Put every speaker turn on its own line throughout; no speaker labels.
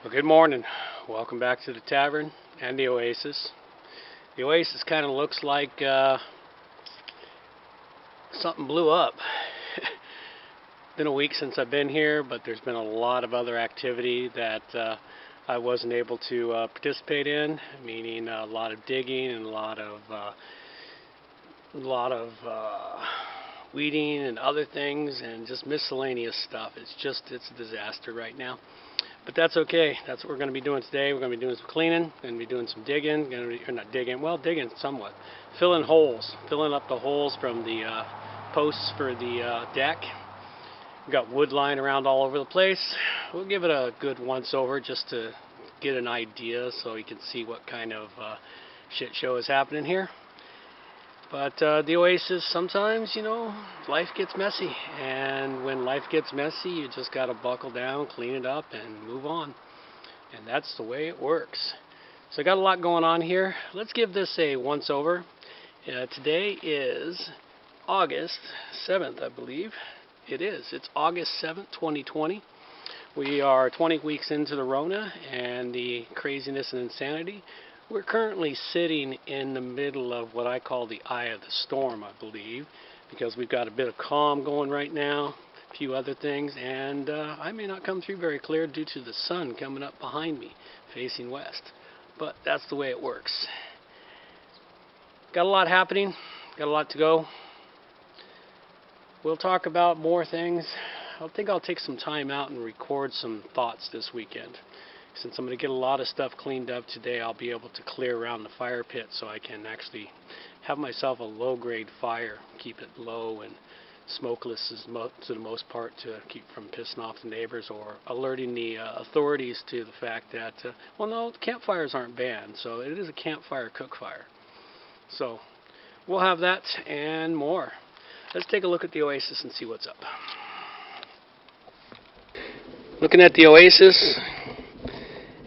Well, good morning. Welcome back to the tavern and the Oasis. The Oasis kind of looks like something blew up. Been a week since I've been here, but there's been a lot of other activity that I wasn't able to participate in, meaning a lot of digging and a lot of weeding and other things and just miscellaneous stuff. It's a disaster right now. But that's okay. That's what we're going to be doing today. We're going to be doing some cleaning, going to be doing some digging, digging somewhat, filling up the holes from the posts for the deck. We've got wood lying around all over the place. We'll give it a good once over just to get an idea so you can see what kind of shit show is happening here. But the Oasis, sometimes, life gets messy. And when life gets messy, you just got to buckle down, clean it up, and move on. And that's the way it works. So I got a lot going on here. Let's give this a once-over. Today is August 7th, I believe. It is. It's August 7th, 2020. We are 20 weeks into the Rona and the craziness and insanity. We're currently sitting in the middle of what I call the eye of the storm, I believe, because we've got a bit of calm going right now, a few other things, and I may not come through very clear due to the sun coming up behind me, facing west. But that's the way it works. Got a lot happening, got a lot to go. We'll talk about more things. I think I'll take some time out and record some thoughts this weekend. Since I'm going to get a lot of stuff cleaned up today, I'll be able to clear around the fire pit so I can actually have myself a low-grade fire, keep it low and smokeless to the most part to keep from pissing off the neighbors or alerting the authorities to the fact that, campfires aren't banned, so it is a campfire cook fire. So we'll have that and more. Let's take a look at the Oasis and see what's up. Looking at the Oasis.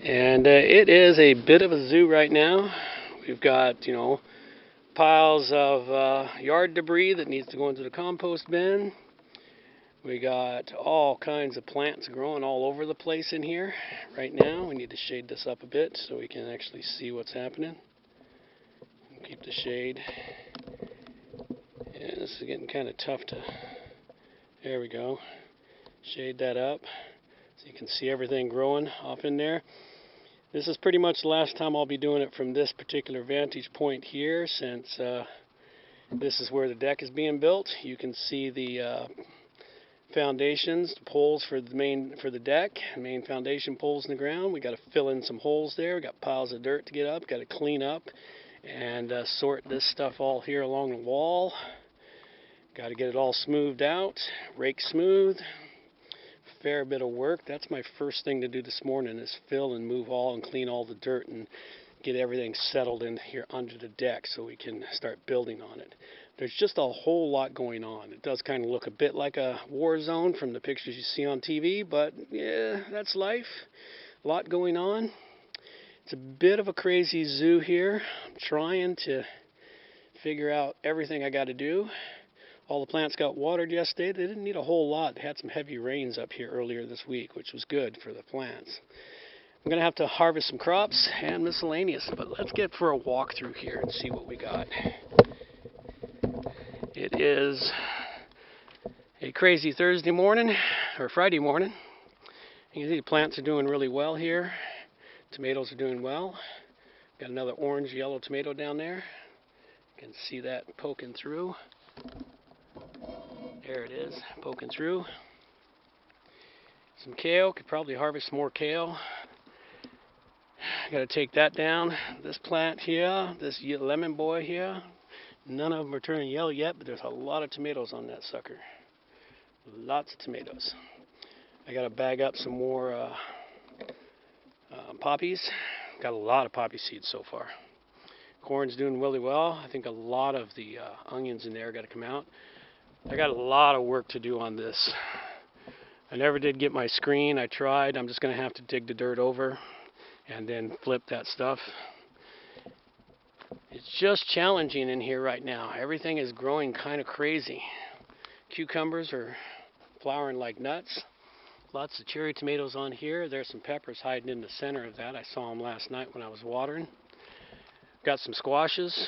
And it is a bit of a zoo right now. We've got, piles of yard debris that needs to go into the compost bin. We got all kinds of plants growing all over the place in here right now. We need to shade this up a bit so we can actually see what's happening. Keep the shade. Yeah, this is getting kind of tough to... There we go. Shade that up so you can see everything growing off in there. This is pretty much the last time I'll be doing it from this particular vantage point here, since this is where the deck is being built. You can see the foundations, the poles for the deck, main foundation poles in the ground. We got to fill in some holes there. We got piles of dirt to get up. Got to clean up and sort this stuff all here along the wall. Got to get it all smoothed out, rake smooth. Fair bit of work. That's my first thing to do this morning, is fill and move all and clean all the dirt and get everything settled in here under the deck so we can start building on it. There's just a whole lot going on. It does kind of look a bit like a war zone from the pictures you see on TV, but yeah, that's life. A lot going on. It's a bit of a crazy zoo here. I'm trying to figure out everything I got to do. All the plants got watered yesterday. They didn't need a whole lot. They had some heavy rains up here earlier this week, which was good for the plants. I'm going to have to harvest some crops and miscellaneous, but let's get for a walk through here and see what we got. It is a crazy Thursday morning, or Friday morning. You can see the plants are doing really well here. Tomatoes are doing well. Got another orange yellow tomato down there. You can see that poking through. There it is, poking through. Some kale, could probably harvest more kale. Got to take that down. This plant here, this lemon boy here, none of them are turning yellow yet, but there's a lot of tomatoes on that sucker. Lots of tomatoes. I got to bag up some more poppies. Got a lot of poppy seeds so far. Corn's doing really well. I think a lot of the onions in there got to come out. I got a lot of work to do on this. I never did get my screen. I tried. I'm just going to have to dig the dirt over and then flip that stuff. It's just challenging in here right now. Everything is growing kind of crazy. Cucumbers are flowering like nuts. Lots of cherry tomatoes on here. There's some peppers hiding in the center of that. I saw them last night when I was watering. Got some squashes.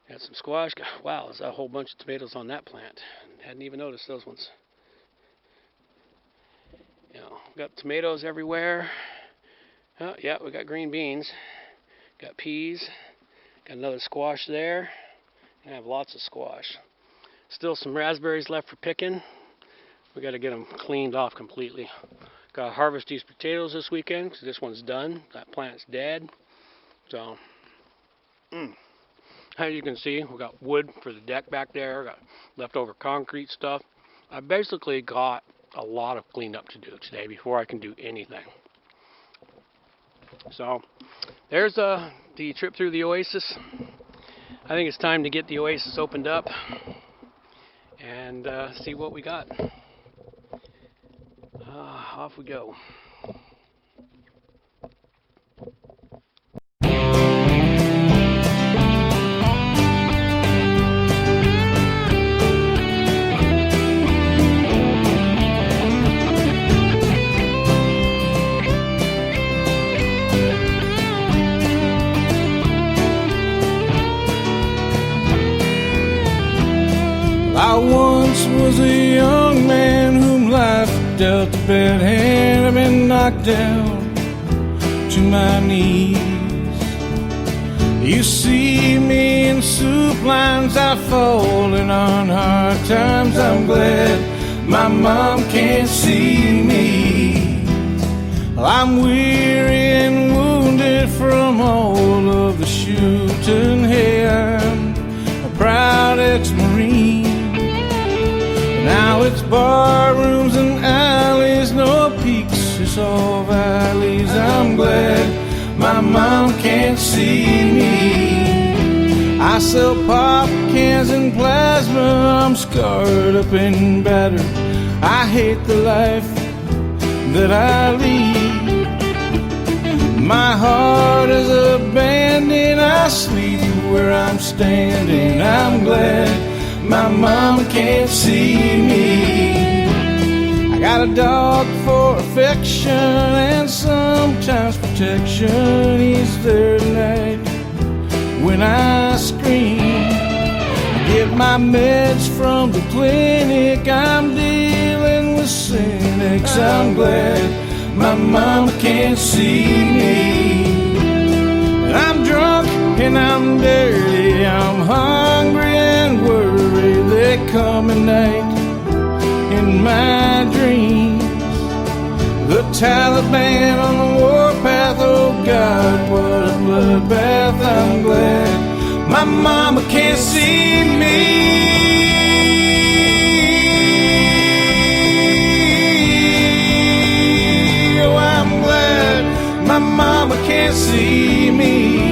Got some squash. Wow, there's a whole bunch of tomatoes on that plant. Hadn't even noticed those ones. You know, got tomatoes everywhere. Oh, yeah, we got green beans. Got peas. Got another squash there. And I have lots of squash. Still some raspberries left for picking. We got to get them cleaned off completely. Got to harvest these potatoes this weekend because this one's done. That plant's dead. So, as you can see, we got wood for the deck back there. Got leftover concrete stuff. I basically got a lot of cleanup to do today before I can do anything. So, there's the trip through the Oasis. I think it's time to get the Oasis opened up and see what we got. Off we go.
I once was a young man whom life dealt a bad hand. I've been knocked down to my knees. You see me in soup lines, I've fallen on hard times. I'm glad my mom can't see me. I'm weary and wounded from all of the shooting. Hey, I'm a proud ex-Marine. Now it's bar rooms and alleys, no peaks, it's all valleys. I'm glad my mom can't see me. I sell pop cans and plasma, I'm scarred up and battered. I hate the life that I lead. My heart is abandoned, I sleep where I'm standing. I'm glad my mom can't see me. I got a dog for affection and sometimes protection. He's there tonight when I scream. I get my meds from the clinic. I'm dealing with cynics. I'm glad my mom can't see me. I'm drunk and I'm dirty. I'm hungry and worried. They come at night in my dreams. The Taliban on the warpath. Oh God, what a bloodbath. I'm glad my mama can't see me. Oh, I'm glad my mama can't see me.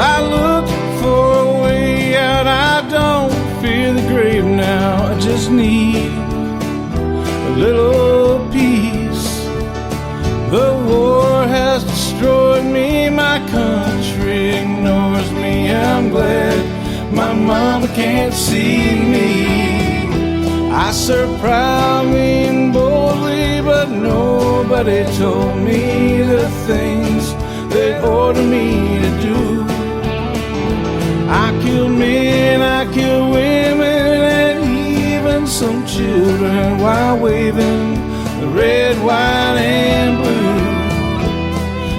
I look for a way out. I don't fear the grave now. I just need a little peace. The war has destroyed me. My country ignores me. I'm glad my mama can't see me. I serve proudly and boldly, but nobody told me the things they order me to do. I kill men, I kill women, and even some children while waving the red, white, and blue.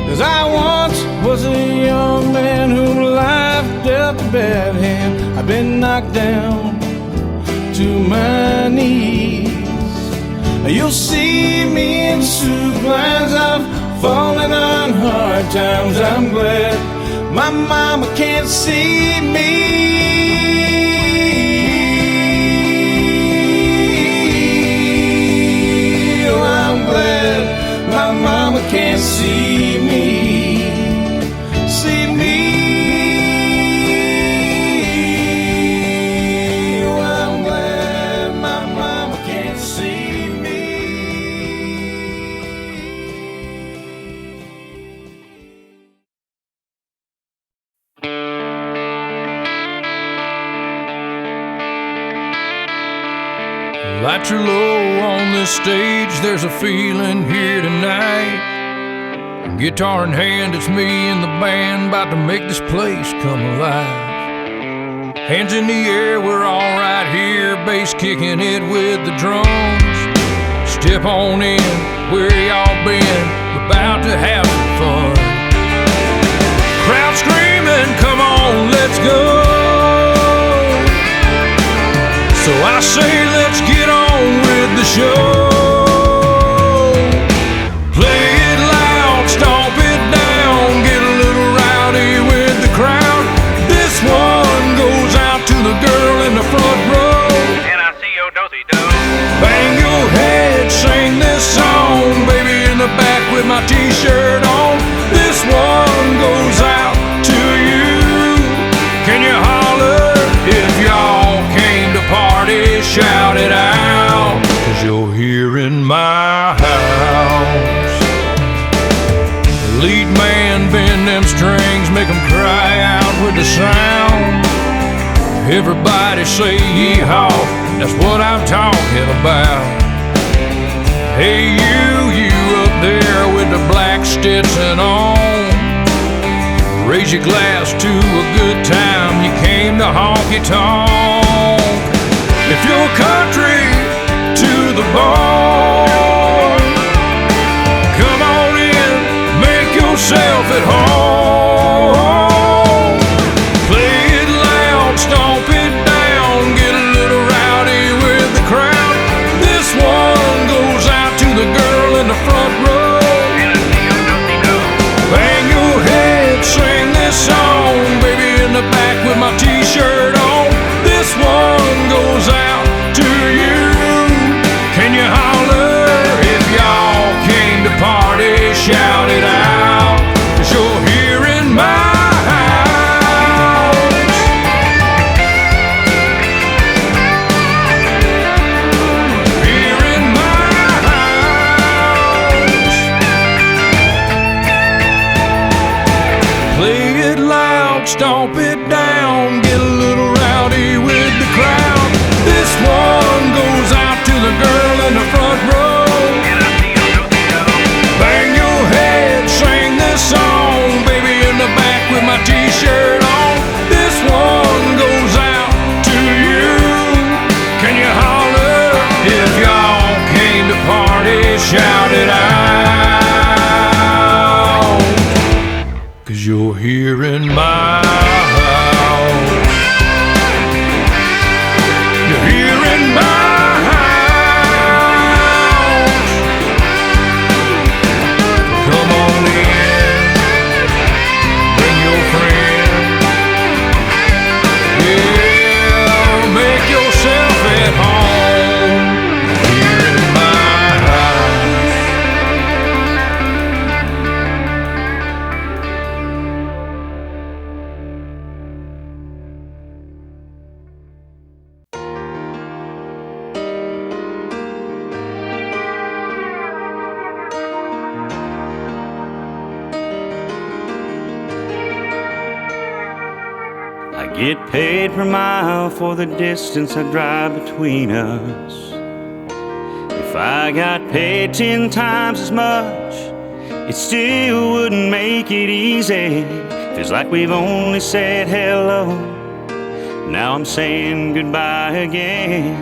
'Cause I once was a young man whom life dealt a bad hand. I've been knocked down to my knees. You'll see me in soup lines. I've fallen on hard times. I'm glad my mama can't see me. Oh, I'm glad my mama can't see me. See me. Oh, I'm glad my mama can't see me. Lights are low on this stage, there's a feeling here tonight. Guitar in hand, it's me and the band, about to make this place come alive. Hands in the air, we're all right here, bass kicking it with the drums. Step on in, where y'all been? We're about to have some fun. Crowd screaming, come on, let's go. So I say let's get on with the show. Play it loud, stomp it down, get a little rowdy with the crowd. This one goes out to the girl in the front row. N-I-C-O-do-si-do. Bang your head, sing this song, baby in the back with my t-shirt on. This one goes out to you. Can you holler if y'all came to party? Shout it out, 'cause you're here in my house. The lead man bend them strings, make them cry out with the sound. Everybody say yeehaw, that's what I'm talking about. Hey you up there with the black Stetson on, raise your glass to a good time, you came to honky-tonk. If you're country to the bone, come on in, make yourself at home. Play it loud, stomp it down, get a little rowdy with the crowd. This one goes out to the girl in the front row. Bang your head, sing this song, baby in the back with my t-shirt on. This one goes out to you. Can you holler if y'all came to party? Shout it out, 'cause you're here in my house. Here in my house. Play it loud, stomp it down, get a little rowdy with the crowd. This one goes out to the girl in the front row. Bang your head, sing this song, baby in the back with my t-shirt on. This one goes out to you. Can you holler if y'all came to party? Shout it out, 'cause you're here in my house. You're here in my house. Come on in, bring your friend. Yeah, make yourself at home. Here in my house.
I get paid per mile for the distance I drive between us. If I got paid 10 times as much, it still wouldn't make it easy. Feels like we've only said hello, now I'm saying goodbye again.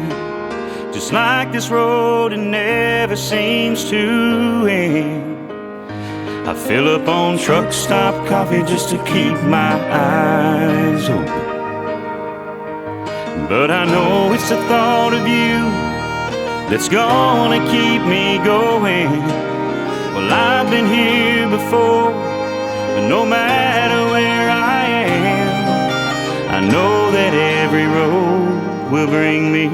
Just like this road, it never seems to end. I fill up on truck stop coffee just to keep my eyes open. But I know it's the thought of you that's gonna keep me going. Well, I've been here before, but no matter where I am, I know that every road will bring me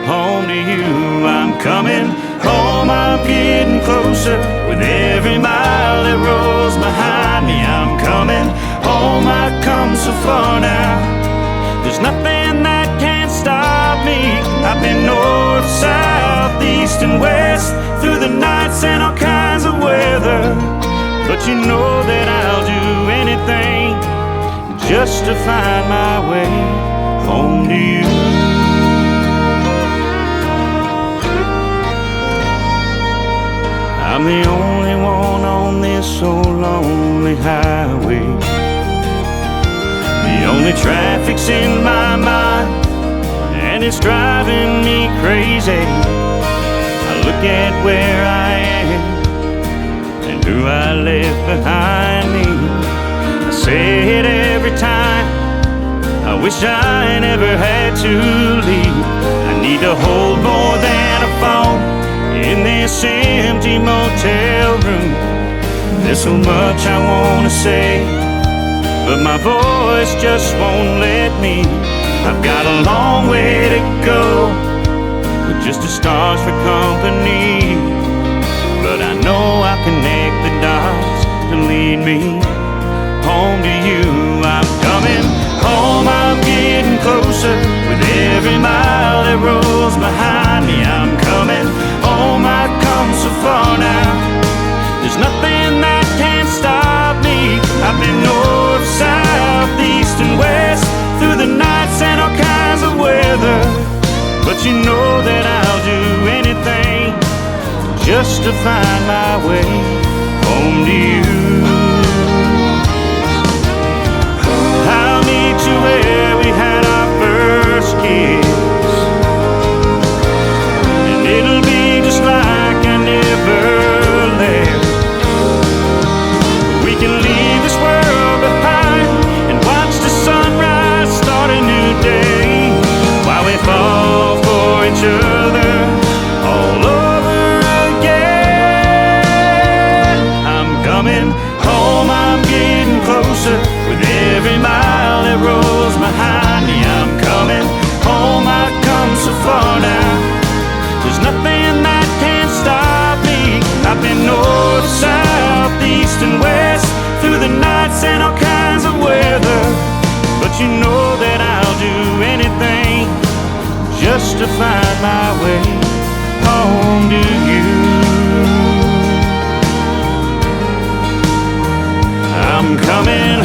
home to you. I'm coming home, I'm getting closer with every mile that rolls behind me. I'm coming home, I've come so far now, there's nothing that can stop me. I've been north, south, east and west, through the nights and all kinds of weather, but you know that I'll do anything just to find my way home to you. I'm the only one on this so lonely highway. The only traffic's in my mind, and it's driving me crazy. I look at where I am and who I left behind me. I say it every time, I wish I never had to leave. I need to hold more than a phone in this empty motel room. There's so much I wanna say, but my voice just won't let me. I've got a long way to go with just the stars for company, but I know I'll connect the dots to lead me home to you. I'm coming home, I'm getting closer with every mile that rolls behind me. I'm coming home, I've come so far now, there's nothing that can stop me. I've been north, south, east and west, through the nights and all kinds of weather, but you know that I'll do anything just to find my way home to you. I'll meet you where we had our first kiss, and it'll be just like I never left. We can leave this world behind and watch the sunrise start a new day, while we fall for each other all over again. I'm coming home, I'm getting closer with every mile that rolls behind me. I'm coming home, I've come so far now, there's nothing that can stop me. I've been north, south, east and west, through the nights and all kinds of weather, but you know that I'll do anything just to find my way home to you. I'm coming